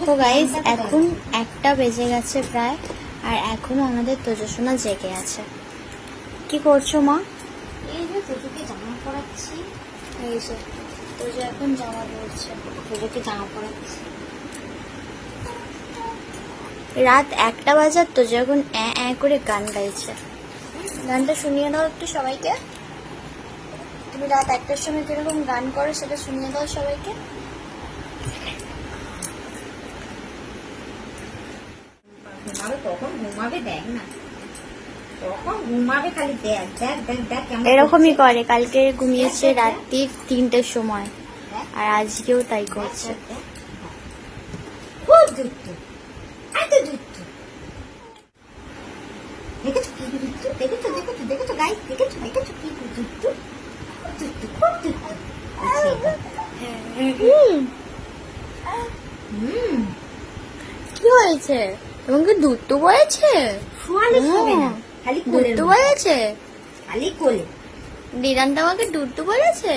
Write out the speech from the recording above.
তো গাইস এখন 1টা বেজে গেছে প্রায়, আর এখনো আমাদের তোজসোনা জেগে আছে। কি করছো মা? এই যে তোজোকে জামা পরাচ্ছি। এই যে তোজো এখন জামা পরছে, তোজোকে জামা পরাচ্ছি। রাত 1টা বাজার তোজো এখন করে গান গাইছে। গানটা শুনিয়ে দাও একটু সবাইকে। তুমি রাত 1টার সময় কিরকম গান করো সেটা শুনিয়ে দাও সবাইকে। ঘুমাবে তখন ঘুমাবে, দেখ না তখন ঘুমাবে, খালি দেখ দেখ দেখ দেখ কেমন এরকমই করে, কালকে ঘুমিয়েছে রাত্রি 3টের সময়, আর আজকেও তাই করছে। খুব যুক্ত, এত যুক্ত। দেখেছো কি যুক্ত? দেখেছো দেখেছো দেখেছো গাইস, দেখেছো দেখেছো কি যুক্ত? খুব যুক্ত, খুব যুক্ত। কি হয়েছে? তোমাকে দুধ তো বলেছে? শোয়ালে শোবে না, খালি দুধ কোলে তো বলেছে? খালি কোলে। দিদান তোমাকে দুধ তো বলেছে?